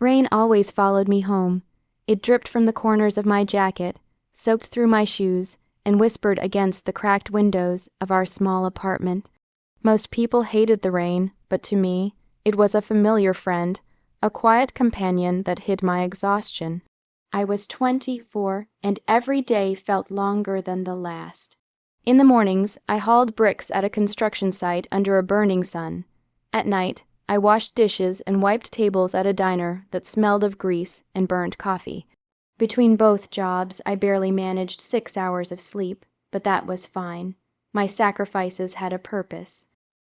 Rain always followed me home. It dripped from the corners of my jacket, soaked through my shoes, and whispered against the cracked windows of our small apartment. Most people hated the rain, but to me, it was a familiar friend, a quiet companion that hid my exhaustion. I was 24, and every day felt longer than the last. In the mornings, I hauled bricks at a construction site under a burning sun. At night, I washed dishes and wiped tables at a diner that smelled of grease and burnt coffee. Between both jobs, I barely managed 6 hours of sleep, but that was fine. My sacrifices had a purpose.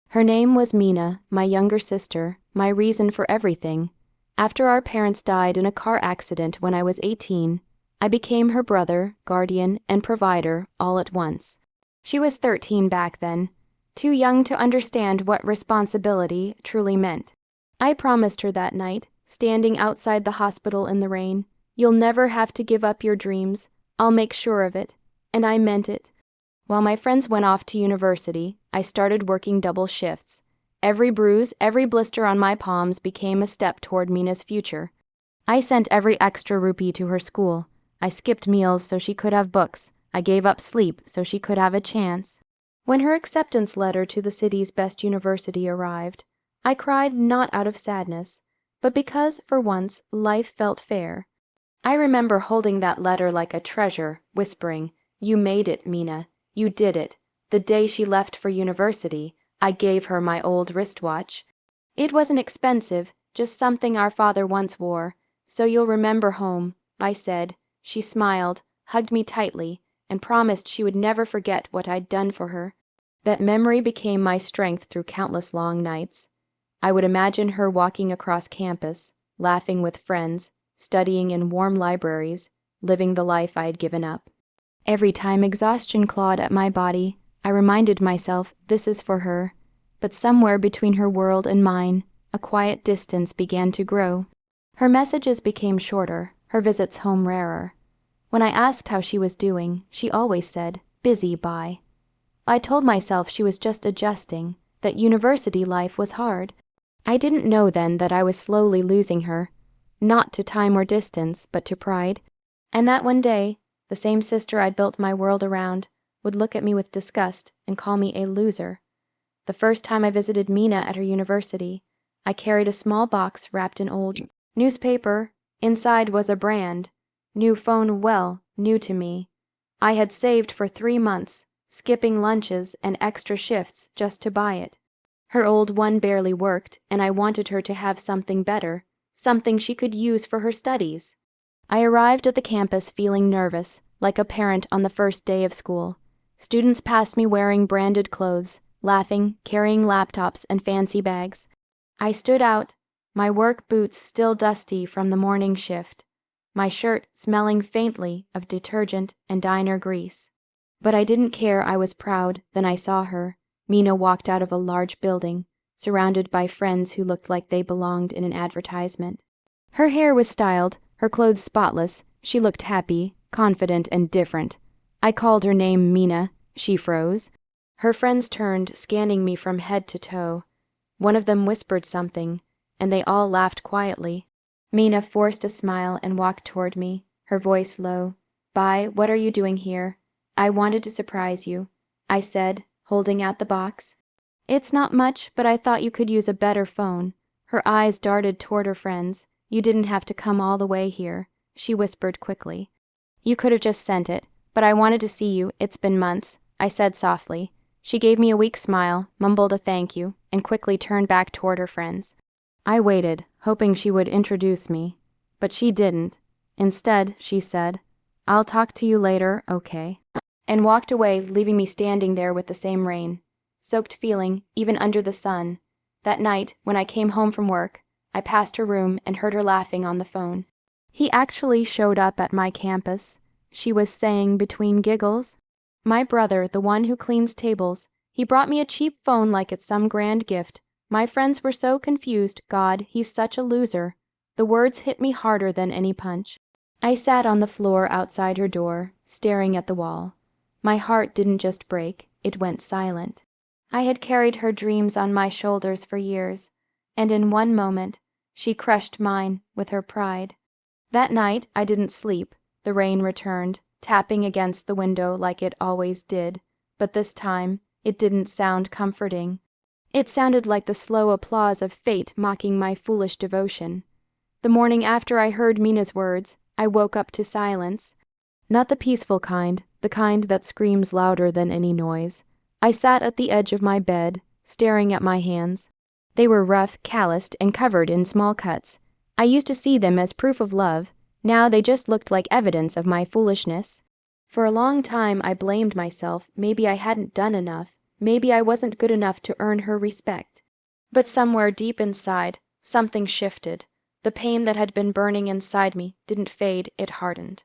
Her name was Mina, my younger sister, my reason for everything. After our parents died in a car accident when I was 18, I became her brother, guardian, and provider all at once. She was 13 back then, too young to understand what responsibility truly meant. I promised her that night, standing outside the hospital in the rain, "You'll never have to give up your dreams. I'll make sure of it." And I meant it. While my friends went off to university, I started working double shifts. Every bruise, every blister on my palms became a step toward Mina's future. I sent every extra rupee to her school. I skipped meals so she could have books. I gave up sleep so she could have a chance. When her acceptance letter to the city's best university arrived, I cried not out of sadness, but because, for once, life felt fair. I remember holding that letter like a treasure, whispering, "You made it, Mina. You did it." The day she left for university, I gave her my old wristwatch. "It wasn't expensive, just something our father once wore. So you'll remember home," I said. She smiled, hugged me tightly, and promised she would never forget what I'd done for her. That memory became my strength through countless long nights. I would imagine her walking across campus, laughing with friends, studying in warm libraries, living the life I had given up. Every time exhaustion clawed at my body, I reminded myself this is for her. But somewhere between her world and mine, a quiet distance began to grow. Her messages became shorter, her visits home rarer. When I asked how she was doing, she always said, "Busy, bye." I told myself she was just adjusting, that university life was hard. I didn't know then that I was slowly losing her, not to time or distance, but to pride, and that one day, the same sister I'd built my world around would look at me with disgust and call me a loser. The first time I visited Mina at her university, I carried a small box wrapped in old newspaper. Inside was a brand. New phone, well, new to me. I had saved for 3 months, skipping lunches and extra shifts just to buy it. Her old one barely worked, and I wanted her to have something better, something she could use for her studies. I arrived at the campus feeling nervous, like a parent on the first day of school. Students passed me wearing branded clothes, laughing, carrying laptops and fancy bags. I stood out, my work boots still dusty from the morning shift, my shirt smelling faintly of detergent and diner grease. But I didn't care. I was proud. Then I saw her. Mina walked out of a large building, surrounded by friends who looked like they belonged in an advertisement. Her hair was styled, her clothes spotless. She looked happy, confident, and different. I called her name Mina. She froze. Her friends turned, scanning me from head to toe. One of them whispered something, and they all laughed quietly. Mina forced a smile and walked toward me, her voice low. "Bye, what are you doing here?" "I wanted to surprise you," I said, holding out the box. "It's not much, but I thought you could use a better phone." Her eyes darted toward her friends. "You didn't have to come all the way here," she whispered quickly. "You could have just sent it, but I wanted to see you. It's been months," I said softly. She gave me a weak smile, mumbled a thank you, and quickly turned back toward her friends. I waited, hoping she would introduce me, but she didn't. Instead, she said, "I'll talk to you later, okay?" and walked away, leaving me standing there with the same rain, soaked feeling, even under the sun. That night, when I came home from work, I passed her room and heard her laughing on the phone. "He actually showed up at my campus," she was saying between giggles. "My brother, the one who cleans tables, he brought me a cheap phone like it's some grand gift. My friends were so confused. God, he's such a loser." The words hit me harder than any punch. I sat on the floor outside her door, staring at the wall. My heart didn't just break, it went silent. I had carried her dreams on my shoulders for years, and in one moment, She crushed mine with her pride. That night I didn't sleep. The rain returned, tapping against the window like it always did, but this time it didn't sound comforting. It sounded like the slow applause of fate mocking my foolish devotion. The morning after I heard Mina's words, I woke up to silence. Not the peaceful kind, the kind that screams louder than any noise. I sat at the edge of my bed, staring at my hands. They were rough, calloused, and covered in small cuts. I used to see them as proof of love. Now they just looked like evidence of my foolishness. For a long time I blamed myself. Maybe I hadn't done enough. Maybe I wasn't good enough to earn her respect. But somewhere deep inside, something shifted. The pain that had been burning inside me didn't fade, it hardened.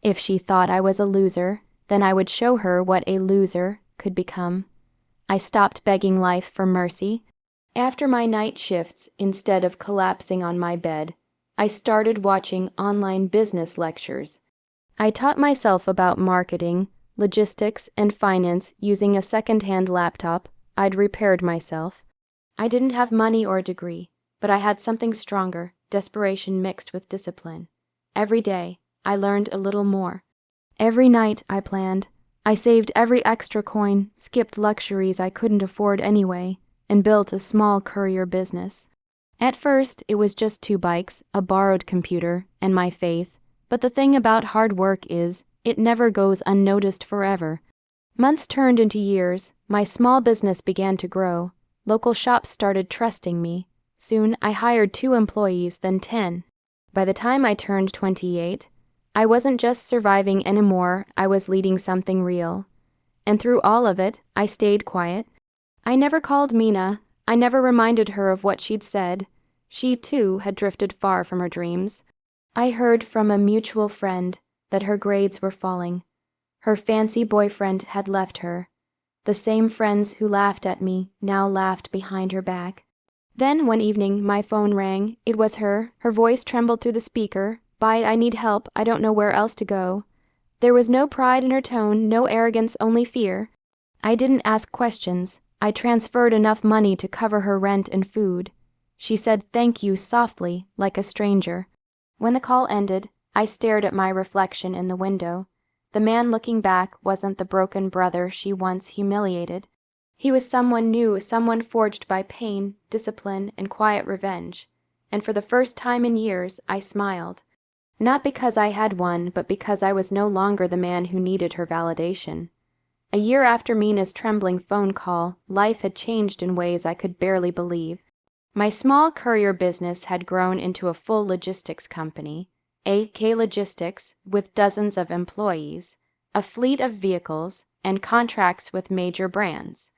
If she thought I was a loser, then I would show her what a loser could become. I stopped begging life for mercy. After my night shifts, instead of collapsing on my bed, I started watching online business lectures. I taught myself about marketing, logistics, and finance using a second-hand laptop I'd repaired myself. I didn't have money or a degree, but I had something stronger, desperation mixed with discipline. Every day, I learned a little more. Every night, I planned. I saved every extra coin, skipped luxuries I couldn't afford anyway, and built a small courier business. At first, it was just 2 bikes, a borrowed computer, and my faith. But the thing about hard work is, it never goes unnoticed forever. Months turned into years. My small business began to grow. Local shops started trusting me. Soon, I hired 2 employees, then 10. By the time I turned 28, I wasn't just surviving anymore, I was leading something real. And through all of it, I stayed quiet. I never called Mina. I never reminded her of what she'd said. She, too, had drifted far from her dreams. I heard from a mutual friend that her grades were falling. Her fancy boyfriend had left her. The same friends who laughed at me now laughed behind her back. Then one evening my phone rang. It was her. Her voice trembled through the speaker. "Bye, I need help. I don't know where else to go." There was no pride in her tone, no arrogance, only fear. I didn't ask questions. I transferred enough money to cover her rent and food. She said thank you softly, like a stranger. When the call ended, I stared at my reflection in the window. The man looking back wasn't the broken brother she once humiliated. He was someone new, someone forged by pain, discipline, and quiet revenge. And for the first time in years, I smiled. Not because I had won, but because I was no longer the man who needed her validation. A year after Mina's trembling phone call, life had changed in ways I could barely believe. My small courier business had grown into a full logistics company, AK Logistics, with dozens of employees, a fleet of vehicles, and contracts with major brands.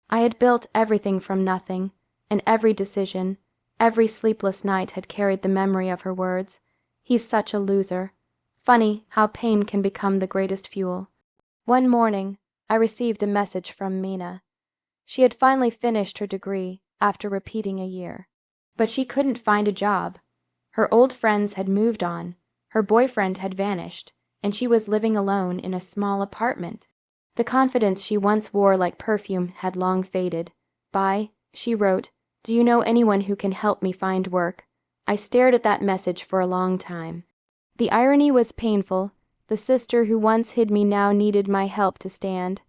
I had built everything from nothing, and every decision, every sleepless night had carried the memory of her words. "He's such a loser." Funny how pain can become the greatest fuel. One morning, I received a message from Mina. She had finally finished her degree after repeating a year. But she couldn't find a job. Her old friends had moved on, her boyfriend had vanished, and she was living alone in a small apartment. The confidence she once wore like perfume had long faded. "Bye," she wrote. "Do you know anyone who can help me find work?" I stared at that message for a long time. The irony was painful. The sister who once hid me now needed my help to stand.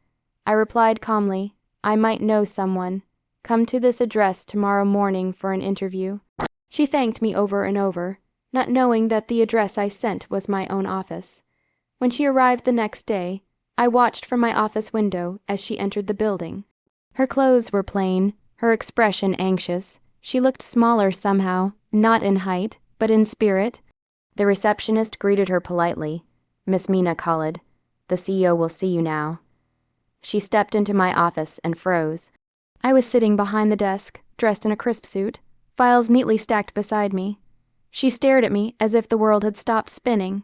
I replied calmly, "I might know someone. Come to this address tomorrow morning for an interview." She thanked me over and over, not knowing that the address I sent was my own office. When she arrived the next day, I watched from my office window as she entered the building. Her clothes were plain, her expression anxious. She looked smaller somehow, not in height, but in spirit. The receptionist greeted her politely. "Miss Mina Khalid, the CEO will see you now." She stepped into my office and froze. I was sitting behind the desk, dressed in a crisp suit, files neatly stacked beside me. She stared at me as if the world had stopped spinning.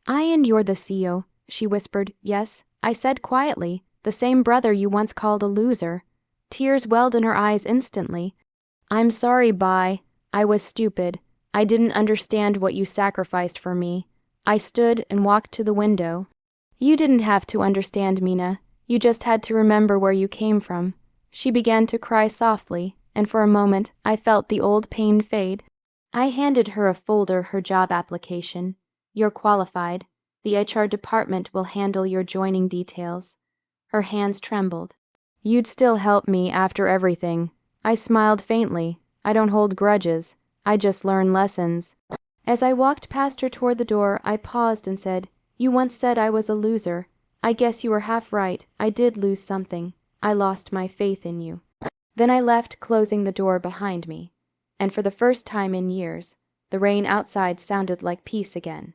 And you're the CEO," she whispered. "Yes," I said quietly, "the same brother you once called a loser." Tears welled in her eyes instantly. "I'm sorry, Bye. I was stupid. I didn't understand what you sacrificed for me." I stood and walked to the window. "You didn't have to understand, Mina. You just had to remember where you came from." She began to cry softly, and for a moment I felt the old pain fade. I handed her a folder, her job application. You're qualified. The HR department will handle your joining details. Her hands trembled. You'd still help me after everything. I smiled faintly. I don't hold grudges. I just learn lessons. As I walked past her toward the door, I paused and said, You once said I was a loser. I guess you were half right. I did lose something. I lost my faith in you. Then I left, closing the door behind me. And for the first time in years, the rain outside sounded like peace again.